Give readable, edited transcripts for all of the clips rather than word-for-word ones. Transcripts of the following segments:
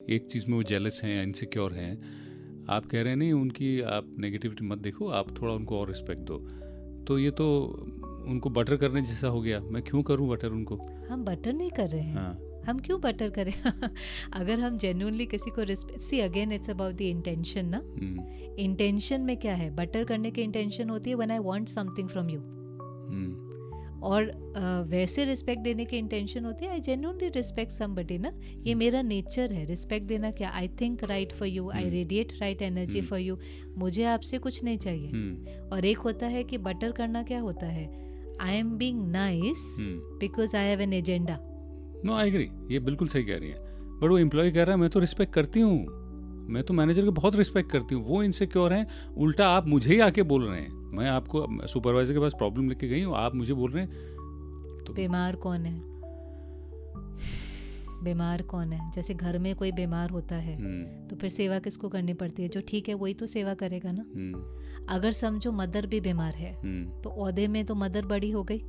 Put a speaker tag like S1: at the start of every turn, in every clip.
S1: एक चीज़ में वो जेलस हैं, इनसिक्योर हैं। आप कह रहे हैं नहीं उनकी आप नेगेटिविटी मत देखो, आप थोड़ा उनको और रिस्पेक्ट दो। तो ये तो उनको बटर करने जैसा हो गया। मैं क्यों करूं बटर उनको?
S2: हम बटर नहीं कर रहे हैं।
S1: हाँ।
S2: हम क्यों बटर करें? अगर हम जेन्युइनली किसी को respect, see again it's about the intention ना। इंटेंशन में क्या है? बटर करने की इंटेंशन होती है when I want something from you, और वैसे रिस्पेक्ट देने की इंटेंशन होती है आई जेन्युइनली रिस्पेक्ट समबडी ना। ये मेरा नेचर है रिस्पेक्ट देना। क्या? I think right for you, I radiate right energy for you, मुझे आपसे कुछ नहीं चाहिए। और एक होता है कि बटर करना क्या होता है? I am being nice because I have an agenda.
S1: No, I agree, ये बिल्कुल सही कह रही है। बट वो एम्प्लॉय कह रहा है मैं तो रिस्पेक्ट करती हूँ, मैं तो मैनेजर को बहुत रिस्पेक्ट करती हूँ, वो इनसिक्योर हैं। उल्टा आप मुझे ही आके बोल रहे हैं, मैं आपको सुपरवाइजर के पास प्रॉब्लम लेके गई हूँ, आप मुझे बोल रहे हैं। तो
S2: बीमार कौन है? बीमार कौन है? जैसे घर में कोई बीमार होता है तो फिर सेवा किसको करनी पड़ती है? जो ठीक है वही तो सेवा करेगा ना। अगर समझो मदर भी बीमार है तो ओहदे में तो मदर बड़ी हो गई,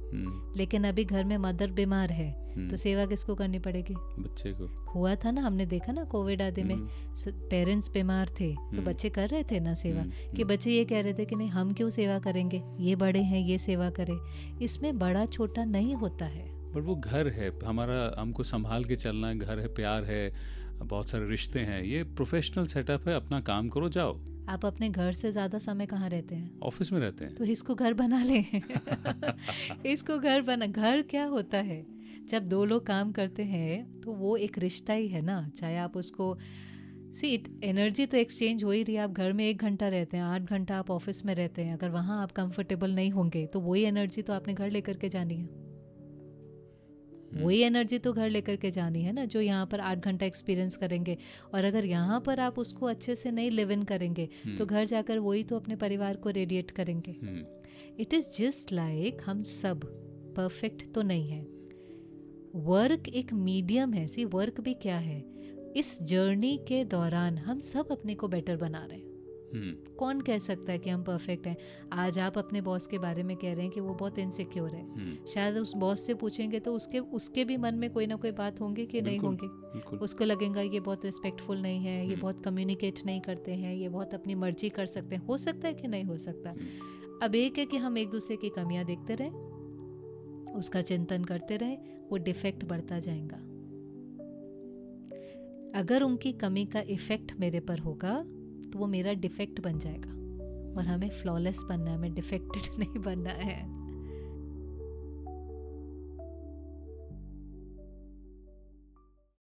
S2: लेकिन अभी घर में मदर बीमार है तो सेवा किसको करनी पड़ेगी?
S1: बच्चे को। हुआ
S2: था ना, हमने देखा ना कोविड आदि में पेरेंट्स बीमार थे तो बच्चे कर रहे थे ना सेवा। कि बच्चे ये कह रहे थे कि नहीं हम क्यों सेवा करेंगे, ये बड़े हैं ये सेवा करें। इसमें बड़ा छोटा नहीं होता है।
S1: पर वो घर है हमारा, हमको संभाल के चलना है, घर है, प्यार है, बहुत सारे रिश्ते हैं, ये प्रोफेशनल सेटअप है, अपना काम करो जाओ।
S2: आप अपने घर से ज़्यादा समय कहाँ रहते हैं?
S1: ऑफिस में रहते हैं।
S2: तो इसको घर बना लें। इसको घर बना। घर क्या होता है? जब दो लोग काम करते हैं तो वो एक रिश्ता ही है ना। चाहे आप उसको एनर्जी तो एक्सचेंज हो ही रही है। आप घर में 1 घंटा रहते हैं, 8 घंटा आप ऑफिस में रहते हैं। अगर वहाँ आप कंफर्टेबल नहीं होंगे तो वही एनर्जी तो आपने घर लेकर के जानी है। वही एनर्जी तो घर लेकर के जानी है ना, जो यहाँ पर 8 घंटा एक्सपीरियंस करेंगे। और अगर यहाँ पर आप उसको अच्छे से नहीं लिव इन करेंगे तो घर जाकर वही तो अपने परिवार को रेडिएट करेंगे। इट इज़ जस्ट लाइक हम सब परफेक्ट तो नहीं है। वर्क एक मीडियम है। सी वर्क भी क्या है? इस जर्नी के दौरान हम सब अपने को बेटर बना रहे हैं। कौन कह सकता है कि हम परफेक्ट हैं? आज आप अपने बॉस के बारे में कह रहे हैं कि वो बहुत इनसिक्योर है। शायद उस बॉस से पूछेंगे तो उसके भी मन में कोई ना कोई बात होंगी कि नहीं होंगी। उसको लगेगा ये बहुत रिस्पेक्टफुल नहीं है, ये बहुत कम्युनिकेट नहीं करते हैं, ये बहुत अपनी मर्जी कर सकते हैं। हो सकता है कि नहीं हो सकता। अब एक है कि हम एक दूसरे की कमियां देखते रहें, उसका चिंतन करते रहें, वो डिफेक्ट बढ़ता जाएगा। अगर उनकी कमी का इफेक्ट मेरे पर होगा तो वो मेरा डिफेक्ट बन जाएगा। और हमें फ्लॉलेस बनना है, हमें डिफेक्टेड नहीं बनना है।